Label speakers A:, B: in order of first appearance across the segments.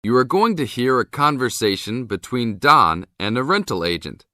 A: You are going to hear a conversation between Don and a rental agent.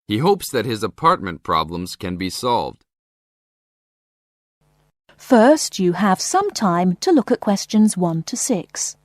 A: He hopes that his apartment problems can be solved.
B: First, you have some time to look at questions 1 to 6.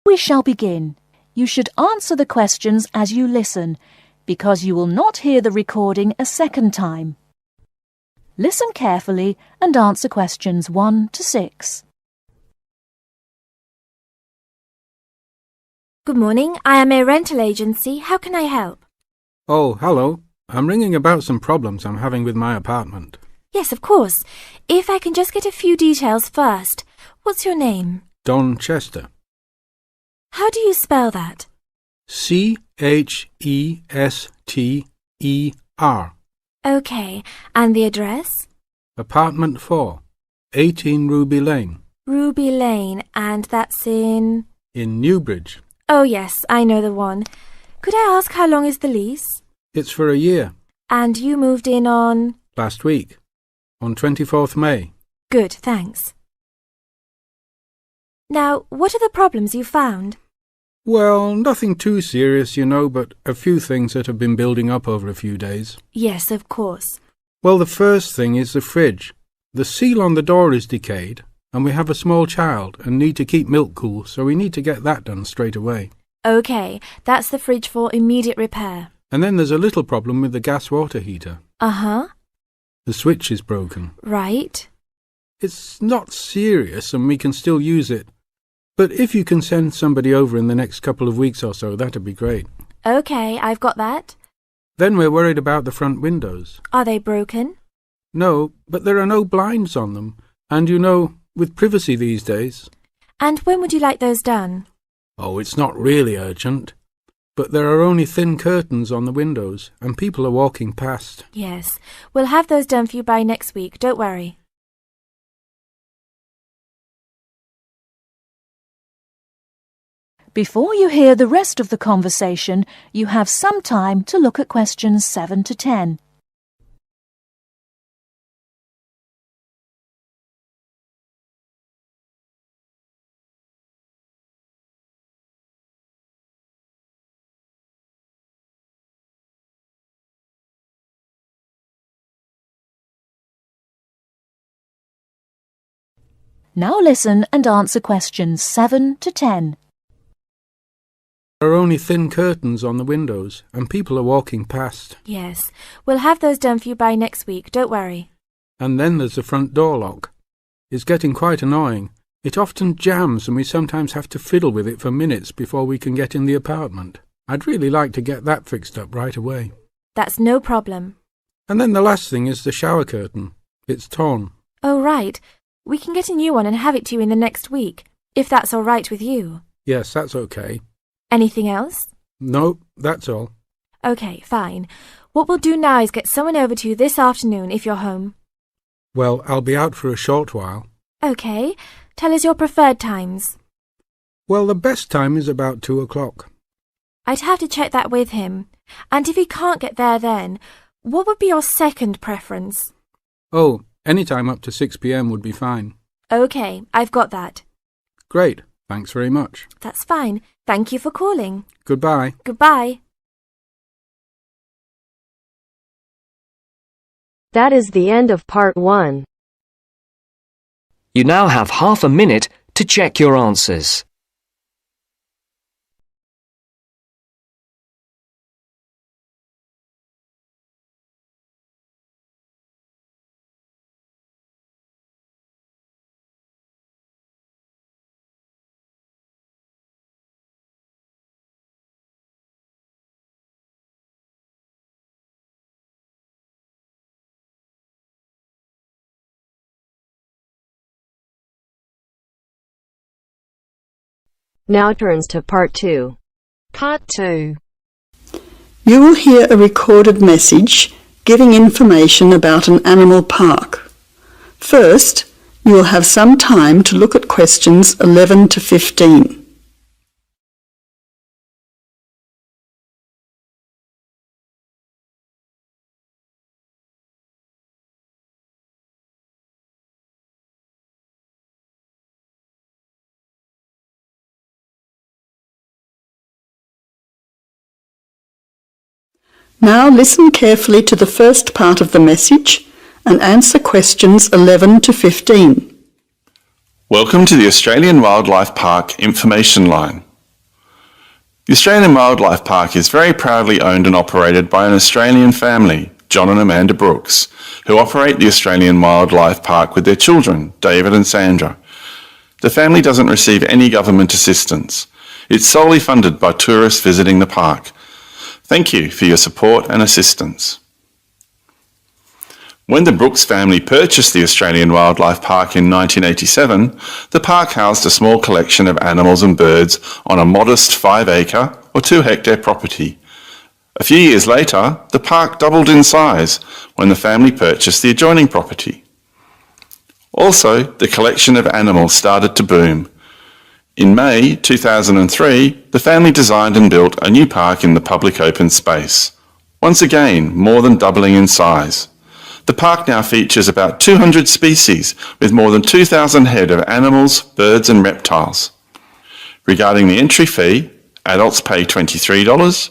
B: We shall begin. You should answer the questions as you listen, because you will not hear the recording a second time. Listen carefully and answer questions 1 to 6.
C: Good morning. I am a rental agency. How can I help?
D: Oh, hello. I'm ringing about some problems I'm having with my apartment.
C: Yes, of course. If I can just get a few details first. What's your name?
D: Don Chester.
C: How do you spell that?
D: Chester.
C: Okay. And the address?
D: Apartment 4, 18 Ruby Lane.
C: Ruby Lane. And that's in
D: Newbridge.
C: Oh, yes, I know the one. Could I ask how long is the lease?
D: It's for a year.
C: And you moved in on?
D: Last week, on 24th May.
C: Good, thanks. Now, what are the problems you found?
D: Well, nothing too serious, you know, but a few things that have been building up over a few days.
C: Yes, of course.
D: Well, the first thing is the fridge. The seal on the door is decayed, and we have a small child and need to keep milk cool, so we need to get that done straight away.
C: Okay, that's the fridge for immediate repair.
D: And then there's a little problem with the gas water heater.
C: Uh-huh.
D: The switch is broken.
C: Right.
D: It's not serious and we can still use it. But if you can send somebody over in the next couple of weeks or so, that'd be great.
C: Okay, I've got that.
D: Then we're worried about the front windows.
C: Are they broken?
D: No, but there are no blinds on them. And you know, with privacy these days.
C: And when would you like those done?
D: Oh, it's not really urgent. But there are only thin curtains on the windows, and people are walking past.
C: Yes, we'll have those done for you by next week, don't worry.
B: Before you hear the rest of the conversation, you have some time to look at questions 7 to 10. Now listen and answer questions 7 to 10.
D: There are only thin curtains on the windows, and people are walking past.
C: Yes, we'll have those done for you by next week, don't worry.
D: And then there's the front door lock. It's getting quite annoying. It often jams and we sometimes have to fiddle with it for minutes before we can get in the apartment. I'd really like to get that fixed up right away.
C: That's no problem.
D: And then the last thing is the shower curtain. It's torn.
C: Oh, right. We can get a new one and have it to you in the next week, if that's all right with you.
D: Yes, that's okay.
C: Anything else?
D: No, that's all.
C: Okay, fine. What we'll do now is get someone over to you this afternoon if you're home.
D: Well, I'll be out for a short while.
C: Okay. Tell us your preferred times.
D: Well, the best time is about 2 o'clock.
C: I'd have to check that with him. And if he can't get there then, what would be your second preference?
D: Oh, any time up to 6 p.m. would be fine.
C: Okay, I've got that.
D: Great. Thanks very much.
C: That's fine. Thank you for calling.
D: Goodbye.
C: Goodbye.
E: That is the end of part 1.
F: You now have half a minute to check your answers.
E: Now turns to part 2.
G: Part 2.
H: You will hear a recorded message giving information about an animal park. First, you will have some time to look at questions 11 to 15. Now listen carefully to the first part of the message and answer questions 11 to 15.
G: Welcome to the Australian Wildlife Park Information Line. The Australian Wildlife Park is very proudly owned and operated by an Australian family, John and Amanda Brooks, who operate the Australian Wildlife Park with their children, David and Sandra. The family doesn't receive any government assistance. It's solely funded by tourists visiting the park. Thank you for your support and assistance. When the Brooks family purchased the Australian Wildlife Park in 1987, the park housed a small collection of animals and birds on a modest 5-acre or 2-hectare property. A few years later, the park doubled in size when the family purchased the adjoining property. Also, the collection of animals started to boom. In May 2003, the family designed and built a new park in the public open space. Once again, more than doubling in size. The park now features about 200 species with more than 2,000 head of animals, birds and reptiles. Regarding the entry fee, adults pay $23,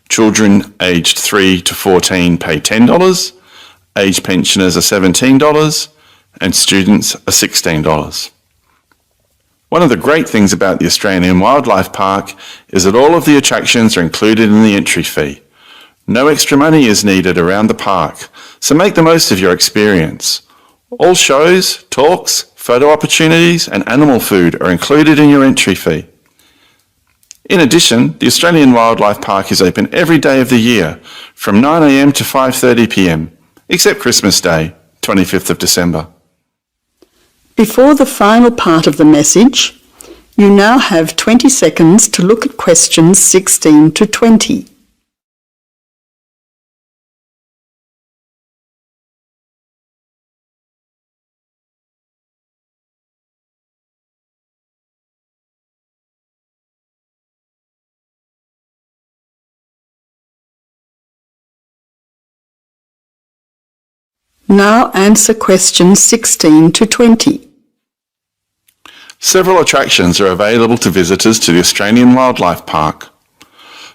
G: children aged 3 to 14 pay $10, aged pensioners are $17 and students are $16. One of the great things about the Australian Wildlife Park is that all of the attractions are included in the entry fee. No extra money is needed around the park, so make the most of your experience. All shows, talks, photo opportunities and animal food are included in your entry fee. In addition, the Australian Wildlife Park is open every day of the year from 9 a.m. to 5:30 p.m, except Christmas Day, 25th of December.
H: Before the final part of the message, you now have 20 seconds to look at questions 16 to 20. Now answer questions 16 to 20.
G: Several attractions are available to visitors to the Australian Wildlife Park.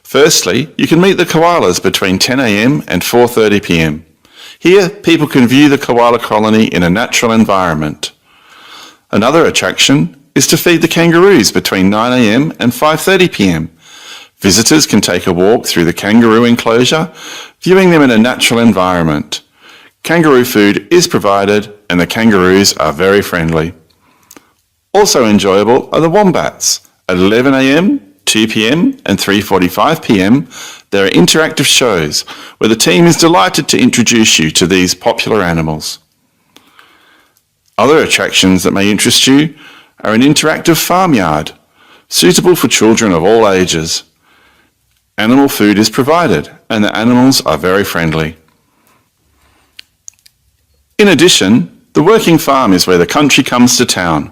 G: Firstly, you can meet the koalas between 10 a.m. and 4:30 p.m. Here, people can view the koala colony in a natural environment. Another attraction is to feed the kangaroos between 9 a.m. and 5:30 p.m. Visitors can take a walk through the kangaroo enclosure, viewing them in a natural environment. Kangaroo food is provided and the kangaroos are very friendly. Also enjoyable are the wombats. At 11 a.m, 2 p.m and 3:45 p.m, there are interactive shows where the team is delighted to introduce you to these popular animals. Other attractions that may interest you are an interactive farmyard, suitable for children of all ages. Animal food is provided and the animals are very friendly. In addition, the working farm is where the country comes to town.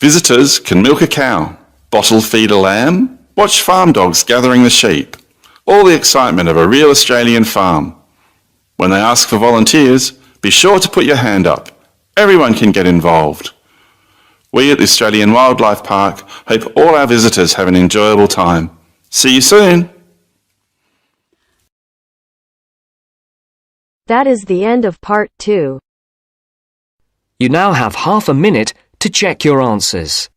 G: Visitors can milk a cow, bottle feed a lamb, watch farm dogs gathering the sheep. All the excitement of a real Australian farm. When they ask for volunteers, be sure to put your hand up. Everyone can get involved. We at the Australian Wildlife Park hope all our visitors have an enjoyable time. See you soon!
E: That is the end of part 2.
F: You now have half a minute to check your answers.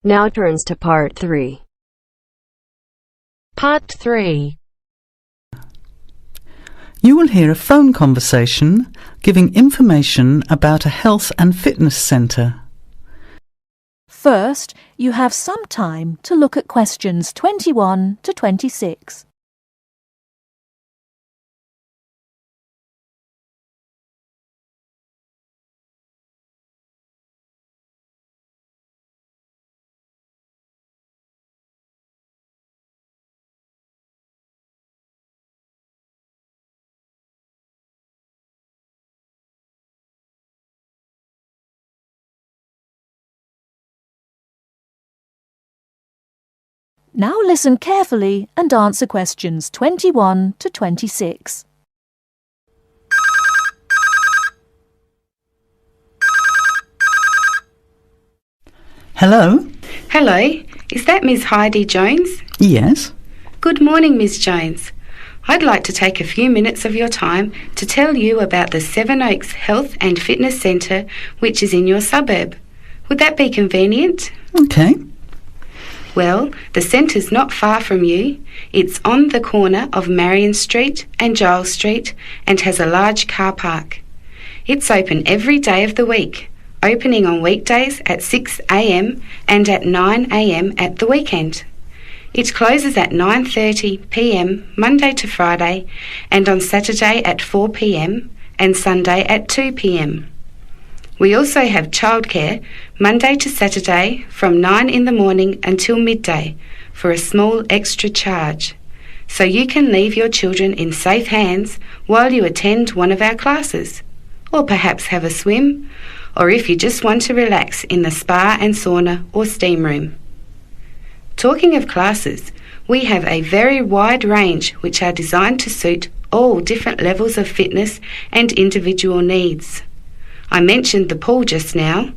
E: Now turns to part 3.
I: Part 3. You will hear a phone conversation giving information about a health and fitness centre.
B: First, you have some time to look at questions 21 to 26. Now listen carefully and answer questions 21 to 26.
I: Hello?
J: Hello, is that Miss Heidi Jones?
I: Yes?
J: Good morning, Miss Jones. I'd like to take a few minutes of your time to tell you about the Seven Oaks Health and Fitness Centre, which is in your suburb. Would that be convenient?
I: Okay.
J: Well, the centre's not far from you. It's on the corner of Marion Street and Giles Street and has a large car park. It's open every day of the week, opening on weekdays at 6 a.m. and at 9 a.m. at the weekend. It closes at 9:30 p.m. Monday to Friday and on Saturday at 4 p.m. and Sunday at 2 p.m. We also have childcare Monday to Saturday from 9 in the morning until midday for a small extra charge, so you can leave your children in safe hands while you attend one of our classes, or perhaps have a swim, or if you just want to relax in the spa and sauna or steam room. Talking of classes, we have a very wide range which are designed to suit all different levels of fitness and individual needs. I mentioned the pool just now.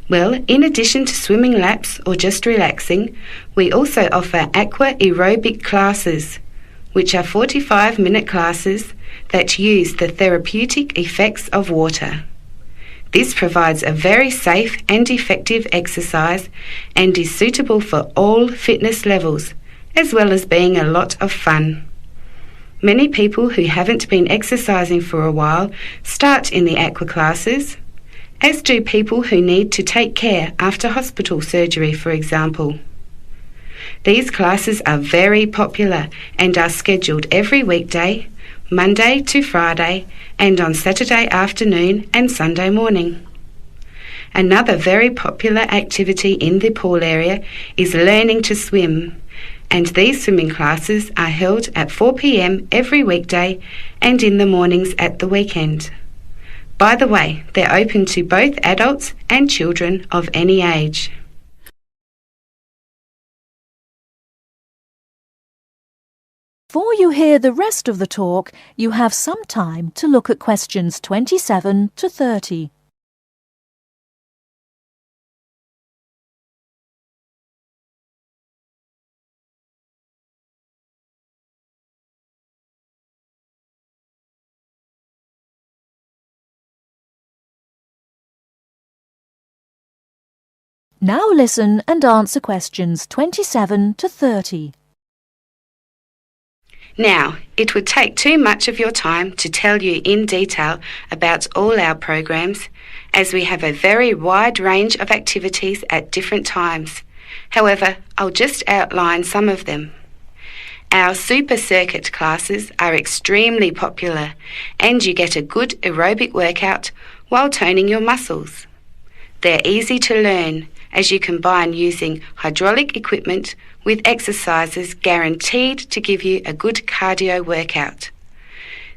J: Well, in addition to swimming laps or just relaxing, we also offer aqua aerobic classes, which are 45-minute classes that use the therapeutic effects of water. This provides a very safe and effective exercise and is suitable for all fitness levels, as well as being a lot of fun. Many people who haven't been exercising for a while start in the aqua classes, as do people who need to take care after hospital surgery, for example. These classes are very popular and are scheduled every weekday, Monday to Friday, and on Saturday afternoon and Sunday morning. Another very popular activity in the pool area is learning to swim, and these swimming classes are held at 4 p.m. every weekday and in the mornings at the weekend. By the way, they're open to both adults and children of any age.
B: Before you hear the rest of the talk, you have some time to look at questions 27 to 30. Now listen and answer questions 27 to 30.
J: Now, it would take too much of your time to tell you in detail about all our programs, as we have a very wide range of activities at different times. However, I'll just outline some of them. Our super circuit classes are extremely popular, and you get a good aerobic workout while toning your muscles. They're easy to learn, as you combine using hydraulic equipment with exercises guaranteed to give you a good cardio workout.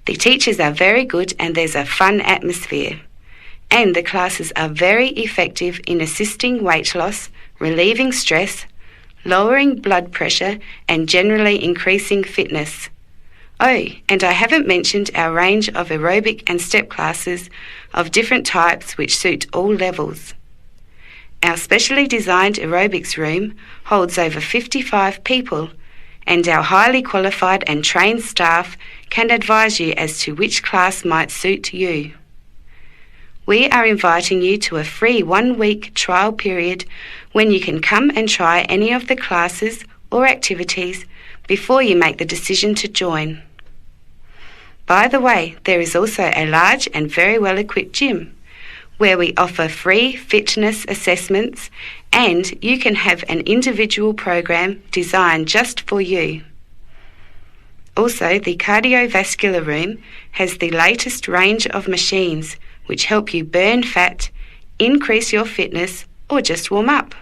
J: The teachers are very good and there's a fun atmosphere. And the classes are very effective in assisting weight loss, relieving stress, lowering blood pressure and generally increasing fitness. Oh, and I haven't mentioned our range of aerobic and step classes of different types which suit all levels. Our specially designed aerobics room holds over 55 people, and our highly qualified and trained staff can advise you as to which class might suit you. We are inviting you to a free 1-week trial period when you can come and try any of the classes or activities before you make the decision to join. By the way, there is also a large and very well-equipped gym where we offer free fitness assessments, and you can have an individual program designed just for you. Also, the cardiovascular room has the latest range of machines which help you burn fat, increase your fitness, or just warm up.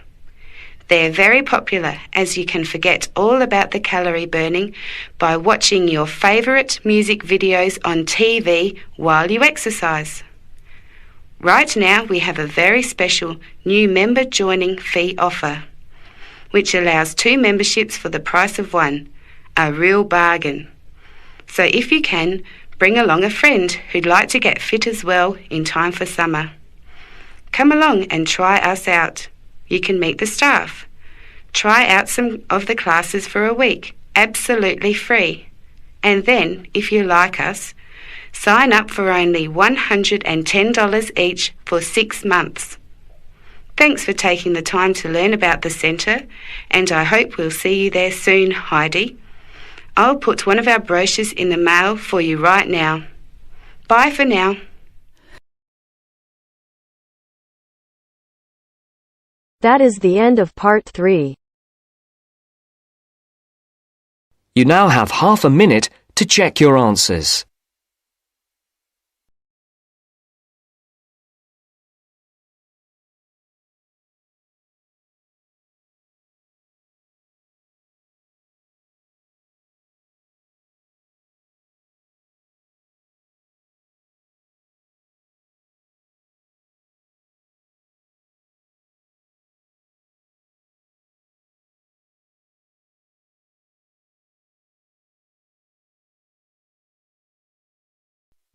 J: They're very popular as you can forget all about the calorie burning by watching your favourite music videos on TV while you exercise. Right now we have a very special new member joining fee offer, which allows 2 memberships for the price of 1, a real bargain. So if you can, bring along a friend who'd like to get fit as well in time for summer. Come along and try us out. You can meet the staff. Try out some of the classes for a week, absolutely free. And then, if you like us, sign up for only $110 each for 6 months. Thanks for taking the time to learn about the centre, and I hope we'll see you there soon, Heidi. I'll put one of our brochures in the mail for you right now. Bye for now.
E: That is the end of part 3.
F: You now have half a minute to check your answers.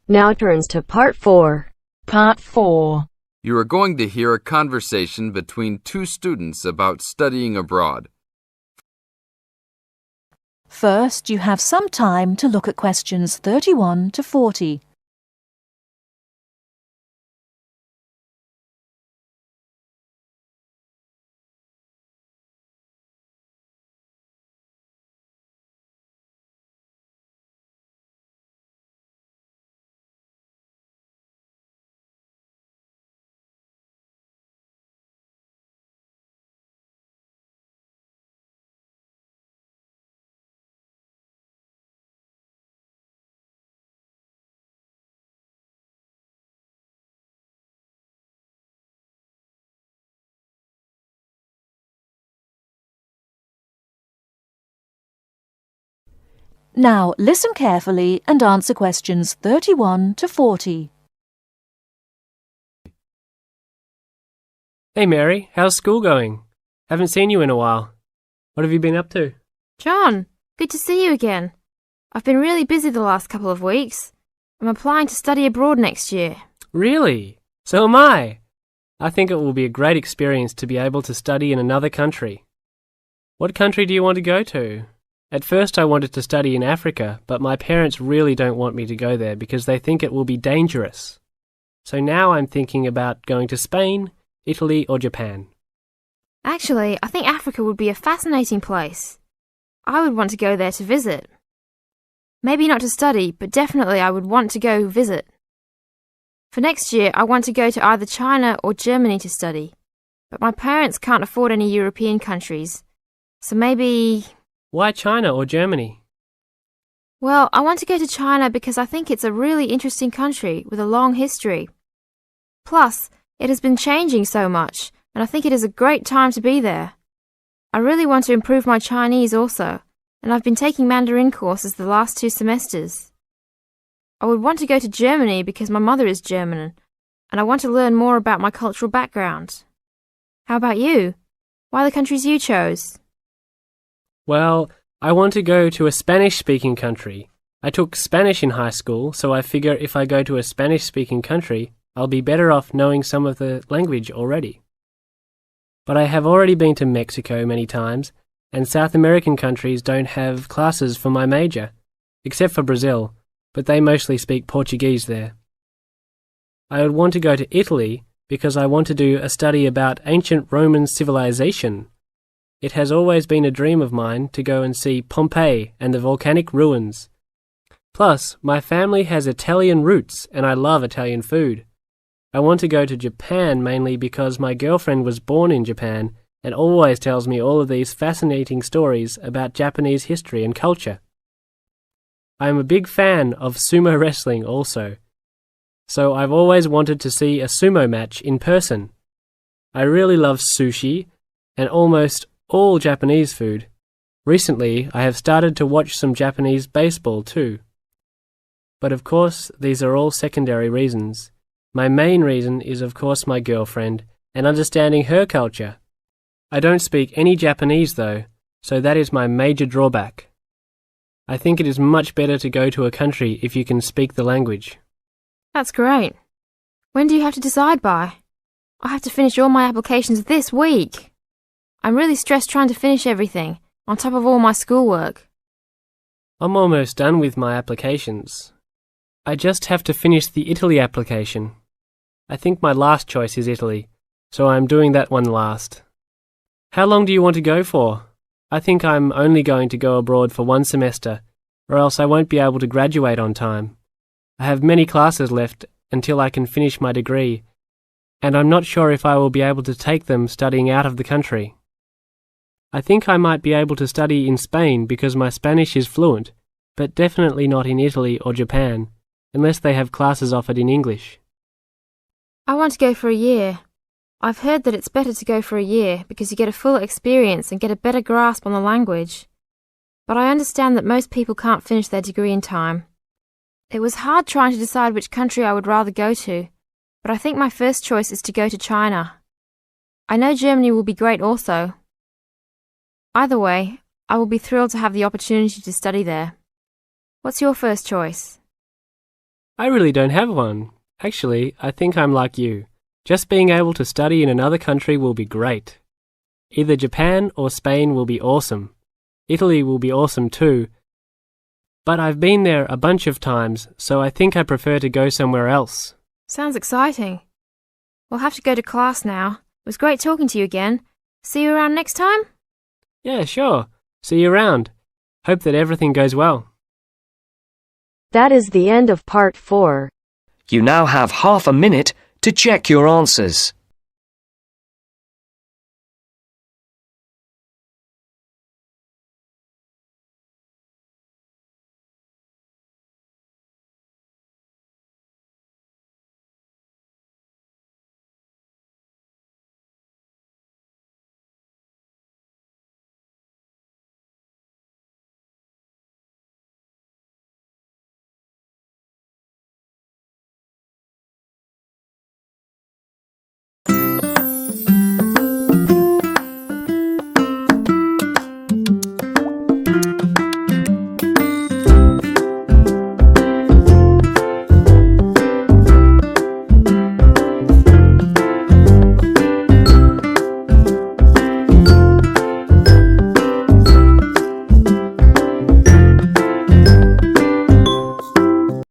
E: Now turns to part 4.
B: Part 4.
A: You are going to hear a conversation between 2 students about studying abroad.
B: First, you have some time to look at questions 31 to 40. Now, listen carefully and answer questions 31 to 40.
K: Hey Mary, how's school going? Haven't seen you in a while. What have you been up to?
C: John, good to see you again. I've been really busy the last couple of weeks. I'm applying to study abroad next year.
K: Really? So am I. I think it will be a great experience to be able to study in another country. What country do you want to go to? At first I wanted to study in Africa, but my parents really don't want me to go there because they think it will be dangerous. So now I'm thinking about going to Spain, Italy or Japan.
C: Actually, I think Africa would be a fascinating place. I would want to go there to visit. Maybe not to study, but definitely I would want to go visit. For next year, I want to go to either China or Germany to study. But my parents can't afford any European countries. So maybe...
K: Why China or Germany?
C: Well, I want to go to China because I think it's a really interesting country with a long history. Plus, it has been changing so much, and I think it is a great time to be there. I really want to improve my Chinese also, and I've been taking Mandarin courses the last 2 semesters. I would want to go to Germany because my mother is German, and I want to learn more about my cultural background. How about you? Why the countries you chose?
K: Well, I want to go to a Spanish-speaking country. I took Spanish in high school, so I figure if I go to a Spanish-speaking country, I'll be better off knowing some of the language already. But I have already been to Mexico many times, and South American countries don't have classes for my major, except for Brazil, but they mostly speak Portuguese there. I would want to go to Italy because I want to do a study about ancient Roman civilization. It has always been a dream of mine to go and see Pompeii and the volcanic ruins. Plus, my family has Italian roots and I love Italian food. I want to go to Japan mainly because my girlfriend was born in Japan and always tells me all of these fascinating stories about Japanese history and culture. I am a big fan of sumo wrestling also, so I've always wanted to see a sumo match in person. I really love sushi and almost all Japanese food. Recently, I have started to watch some Japanese baseball too. But of course, these are all secondary reasons. My main reason is of course my girlfriend and understanding her culture. I don't speak any Japanese though, so that is my major drawback. I think it is much better to go to a country if you can speak the language.
C: That's great. When do you have to decide by? I have to finish all my applications this week. I'm really stressed trying to finish everything, on top of all my schoolwork.
K: I'm almost done with my applications. I just have to finish the Italy application. I think my last choice is Italy, so I'm doing that one last. How long do you want to go for? I think I'm only going to go abroad for 1 semester, or else I won't be able to graduate on time. I have many classes left until I can finish my degree, and I'm not sure if I will be able to take them studying out of the country. I think I might be able to study in Spain because my Spanish is fluent, but definitely not in Italy or Japan, unless they have classes offered in English.
C: I want to go for a year. I've heard that it's better to go for a year because you get a full experience and get a better grasp on the language. But I understand that most people can't finish their degree in time. It was hard trying to decide which country I would rather go to, but I think my first choice is to go to China. I know Germany will be great also. Either way, I will be thrilled to have the opportunity to study there. What's your first choice?
K: I really don't have one. Actually, I think I'm like you. Just being able to study in another country will be great. Either Japan or Spain will be awesome. Italy will be awesome too. But I've been there a bunch of times, so I think I prefer to go somewhere else.
C: Sounds exciting. We'll have to go to class now. It was great talking to you again. See you around next time?
K: Yeah, sure. See you around. Hope that everything goes well.
E: That is the end of part 4.
F: You now have half a minute to check your answers.